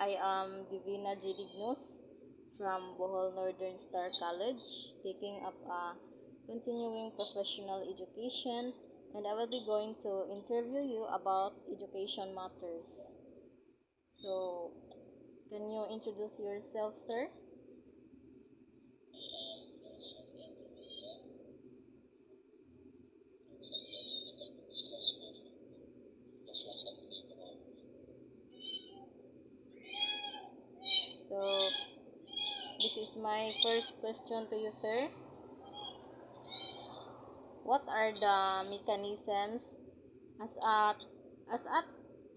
I am Divina Jedignus from Bohol Northern Star College, taking up a continuing professional education, and I will be going to interview you about education matters. So, can you introduce yourself, sir? So, this is my first question to you, sir. What are the mechanisms as a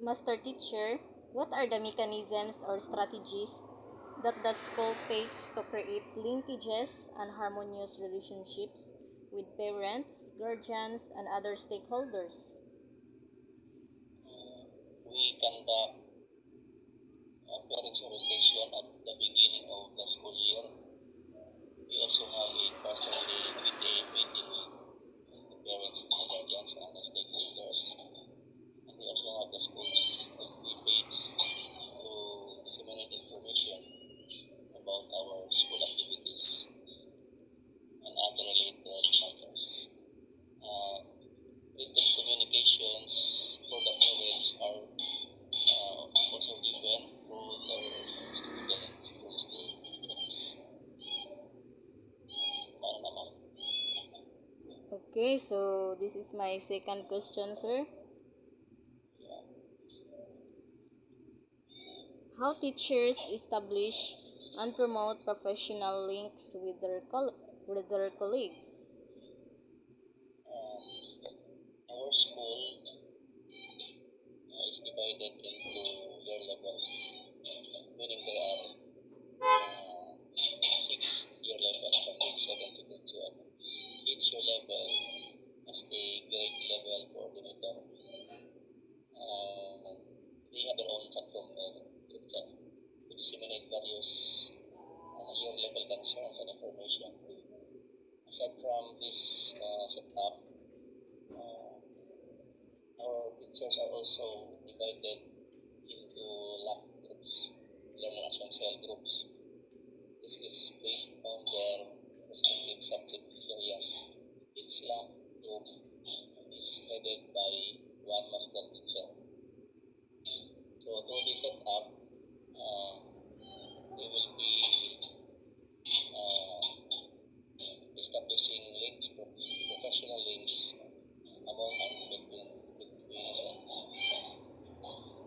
master teacher? What are the mechanisms or strategies that the school takes to create linkages and harmonious relationships with parents, guardians, and other stakeholders? We conduct parents orientation at the beginning of the school year. We also have a quarterly weekday meeting with the parents and the guardians and the stakeholders. And we also have the school's FB page to disseminate information about our school activities and other related matters. Written communications for the parents are also given through their students. Paano naman? Okay, so this is my second question, sir. How teachers establish and promote professional links with their colleagues? Our school is divided into year levels, meaning there are six year levels from grade 7 to grade 12. Each year level has a grade level coordinator. They have their own chat room group chat to disseminate various year level concerns and information. Aside from this setup, our teachers are also divided into LAC groups, learning action cell groups. This is based on their respective subject areas. Each LAC group is headed by one master teacher. So through this setup, they will be uh, establishing links, professional links among and between them.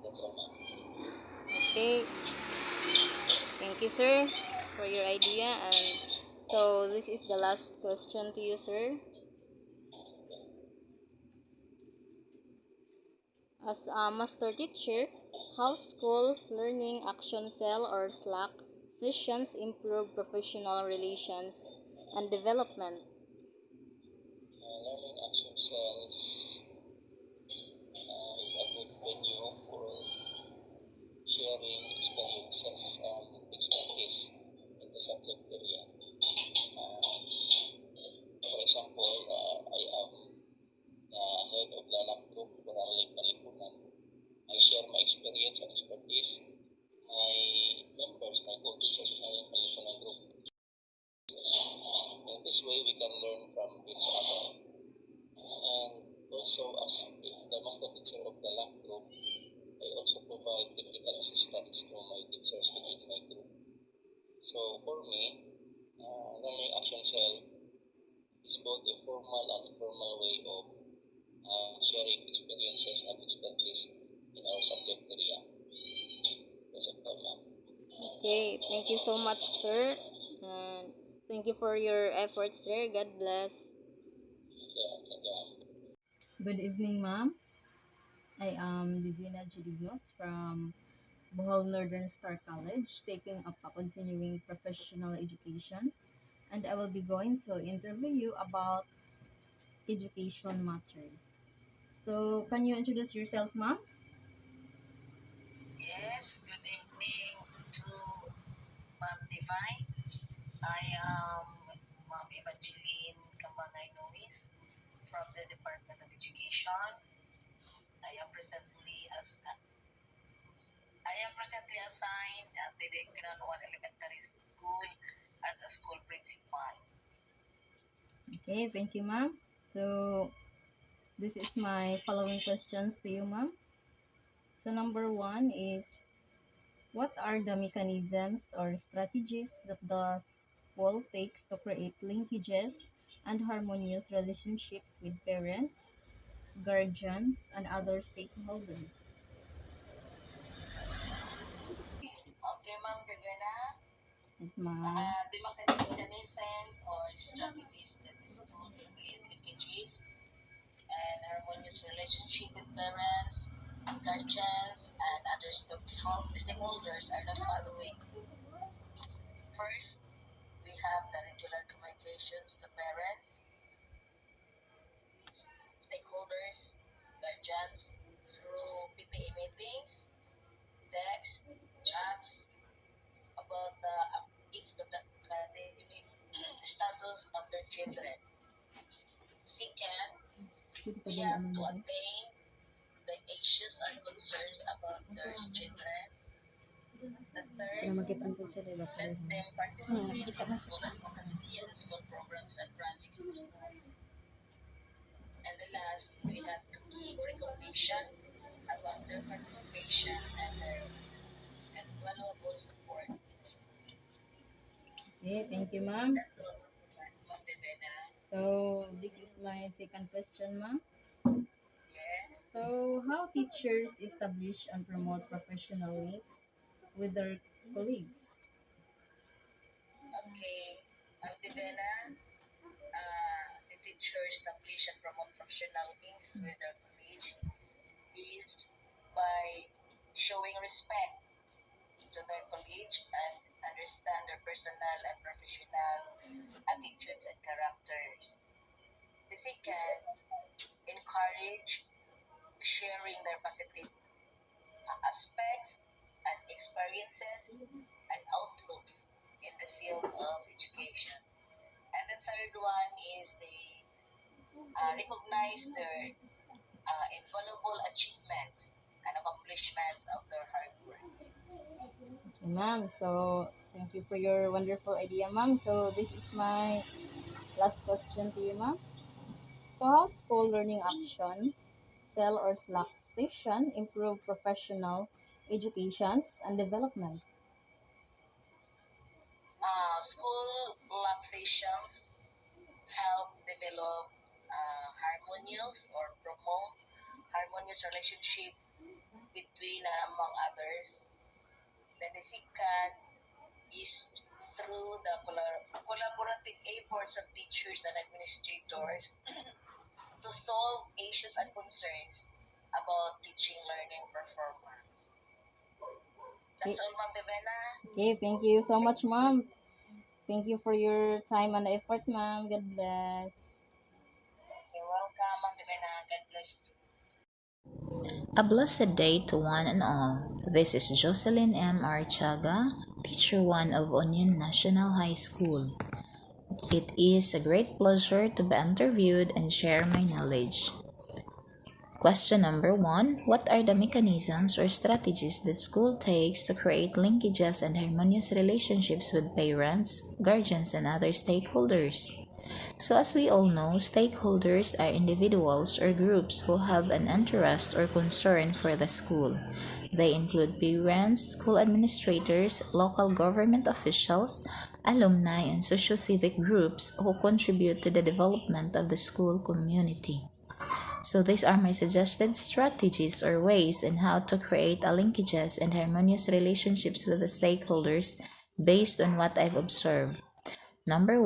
That's all, ma'am. Okay, thank you, sir, for your idea. And so, this is the last question to you, sir. As a master teacher, how school learning action cell or Slack sessions improve professional relations and development? Learning action cells is a good venue for sharing experiences and expertise in the subject area. For example, I am the head of the lab group for Aralay Palipunan. I share my experience and expertise. My members, my co-teachers in Aralay Palipunan group. In this way, we can learn from each other. And also, as the master teacher of the lab group, I also provide technical assistance to my teachers within my group. So for me, learning action cell is both a formal and informal way of sharing experiences and expertise in our subject area. That's all, ma'am. Okay, thank you so much, sir. And thank you for your efforts, sir. God bless. Yeah. Good evening, ma'am. I am Divina Gidignos from Bohol Northern Star College, taking up a continuing professional education, and I will be going to interview you about education matters. So, can you introduce yourself, ma'am? Yes, good evening to Ma'am Divine. I am Ma'am Evangeline Cambanay Nois from the Department of Education. I am presently as I am presently assigned at the Decran 1 Elementary School as a school principal. Okay, thank you, ma'am. So, this is my following questions to you, ma'am. So, number one is, what are the mechanisms or strategies that the school takes to create linkages and harmonious relationships with parents, guardians, and other stakeholders? Okay, Ma'am Devena. Yes, ma'am. The mechanisms or strategies that the school to create linkages and harmonious relationship with parents, guardians, and other stakeholders are the following. First, we have the regular communications to parents, stakeholders, guardians through PTA meetings, texts, chats about the updates of the academic status of their children. Second, we have to attain the issues and concerns about their children. The third, let them participate in school advocacy and school programs and projects in school. And the last, we have to give recognition about their participation and their and valuable support in school. Okay, thank you, ma'am. That's all, Ma'am Devena. So, this is my second question, ma'am. Yes. So, how teachers establish and promote professional links with their colleagues? Okay, Ma'am Devena, the teacher establish and promote professional links with their colleagues is by showing respect to their colleagues and understand their personal and professional attitudes and characters. The second, encourage sharing their positive aspects and experiences and outlooks in the field of education. And the third one is they recognize their invaluable achievements and accomplishments of their hard work. Okay, ma'am. So, thank you for your wonderful idea, ma'am. So, this is my last question to you, ma'am. So, how school learning action, cell or Slack session improve professional educations and development? School laxations help develop harmonious or promote harmonious relationship between and among others. Then the second is through the collaborative efforts of teachers and administrators to solve issues and concerns about teaching learning performance. Okay, That's all, Ma'am Devena. okay, thank you so much, ma'am. Thank you for your time and effort, ma'am. God bless. You're welcome, Ma'am Devena. God bless you. A blessed day to one and all. This is Jocelyn M. Archaga, Teacher 1 of Onion National High School. It is a great pleasure to be interviewed and share my knowledge. Question number 1. What are the mechanisms or strategies that school takes to create linkages and harmonious relationships with parents, guardians, and other stakeholders? So, as we all know, stakeholders are individuals or groups who have an interest or concern for the school. They include parents, school administrators, local government officials, alumni, and socio-civic groups who contribute to the development of the school community. So, these are my suggested strategies or ways in how to create a linkages and harmonious relationships with the stakeholders based on what I've observed. Number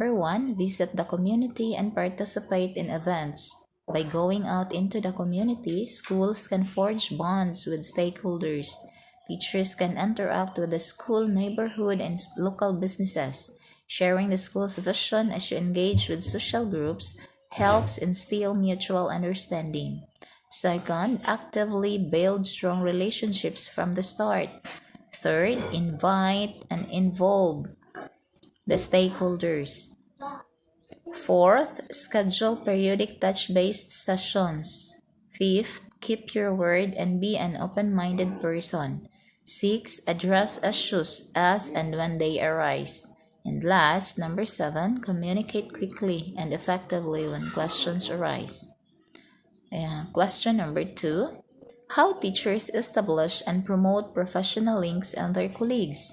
one, visit the community and participate in events. By going out into the community, schools can forge bonds with stakeholders. Teachers can interact with the school, neighborhood, and local businesses. Sharing the school's vision as you engage with social groups helps instill mutual understanding. Second, actively build strong relationships from the start. Third, invite and involve the stakeholders. Fourth, schedule periodic touch-based sessions. Fifth, keep your word and be an open-minded person. 6. Address issues as and when they arise. And last, number 7, communicate quickly and effectively when questions arise. Question number 2. How teachers establish and promote professional links in their colleagues.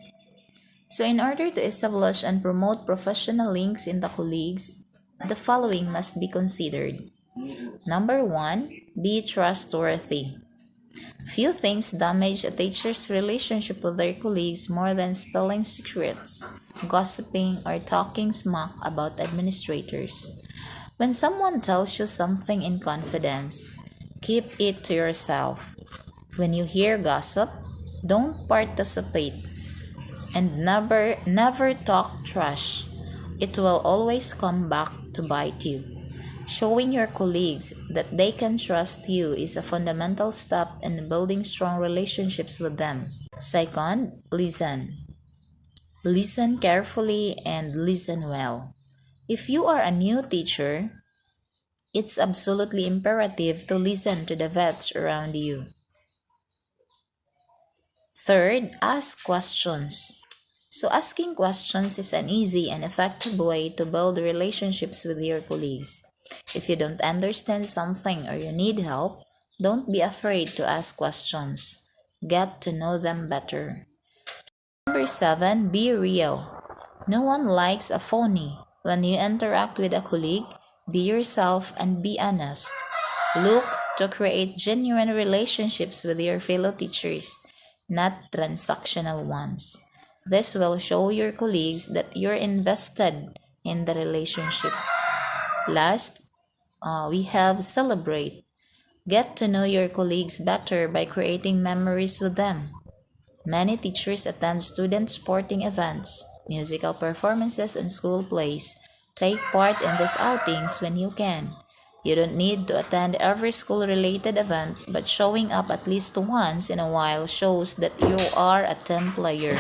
So in order to establish and promote professional links in the colleagues, the following must be considered. Number 1, be trustworthy. Few things damage a teacher's relationship with their colleagues more than spilling secrets, gossiping, or talking smack about administrators. When someone tells you something in confidence, keep it to yourself. When you hear gossip, don't participate. And never talk trash. It will always come back to bite you. Showing your colleagues that they can trust you is a fundamental step in building strong relationships with them. Second, listen. Listen carefully and listen well. If you are a new teacher, it's absolutely imperative to listen to the vets around you. Third, ask questions. So asking questions is an easy and effective way to build relationships with your colleagues. If you don't understand something or you need help, don't be afraid to ask questions. Get to know them better. Number 7, be real. No one likes a phony. When you interact with a colleague, be yourself and be honest. Look to create genuine relationships with your fellow teachers, not transactional ones. This will show your colleagues that you're invested in the relationship. Last, we have celebrate. Get to know your colleagues better by creating memories with them. Many teachers attend student sporting events, musical performances, and school plays. Take part in these outings when you can. You don't need to attend every school-related event, but showing up at least once in a while shows that you are a team player.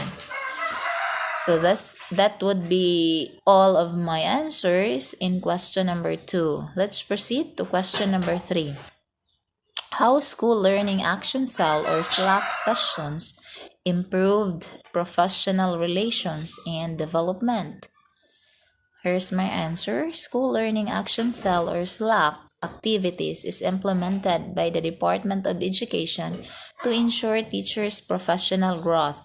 So that would be all of my answers in question number 2. Let's proceed to question number 3. How school learning action cell or SLAC sessions improved professional relations and development. Here's my answer. School Learning Action Cell or SLAC activities is implemented by the Department of Education to ensure teachers' professional growth,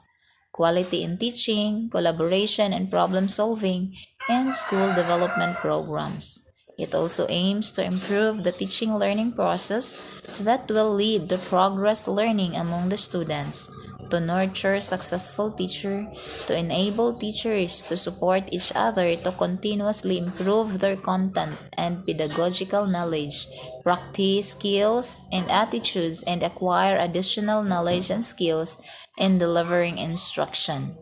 quality in teaching, collaboration and problem solving, and school development programs. It also aims to improve the teaching learning process that will lead to progress learning among the students, to nurture successful teachers, to enable teachers to support each other to continuously improve their content and pedagogical knowledge, practice skills and attitudes, and acquire additional knowledge and skills in delivering instruction.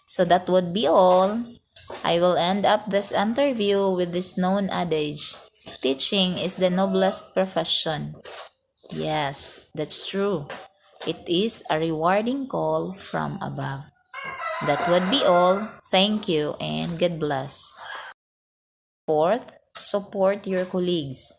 So that would be all. I will end up this interview with this known adage: teaching is the noblest profession. Yes, that's true. It is a rewarding call from above. That would be all. Thank you and God bless. Fourth, support your colleagues.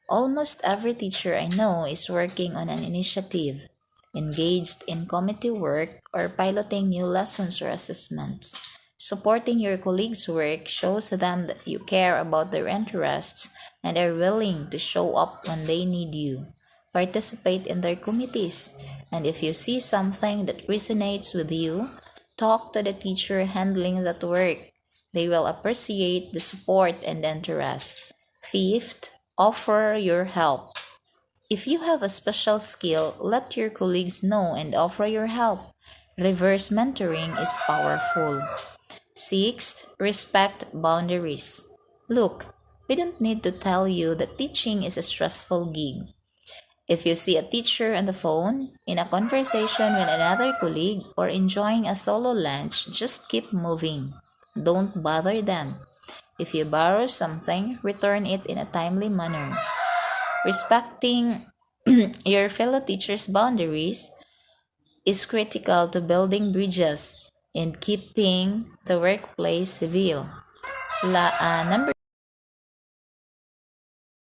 Almost every teacher I know is working on an initiative, engaged in committee work, or piloting new lessons or assessments. Supporting your colleagues' work shows them that you care about their interests and are willing to show up when they need you. Participate in their committees, and if you see something that resonates with you, talk to the teacher handling that work. They will appreciate the support and interest. Fifth, offer your help. If you have a special skill, let your colleagues know and offer your help. Reverse mentoring is powerful. Sixth, respect boundaries. Look, we don't need to tell you that teaching is a stressful gig. If you see a teacher on the phone, in a conversation with another colleague, or enjoying a solo lunch, just keep moving. Don't bother them. If you borrow something, return it in a timely manner. Respecting your fellow teachers' boundaries is critical to building bridges and keeping the workplace civil. Number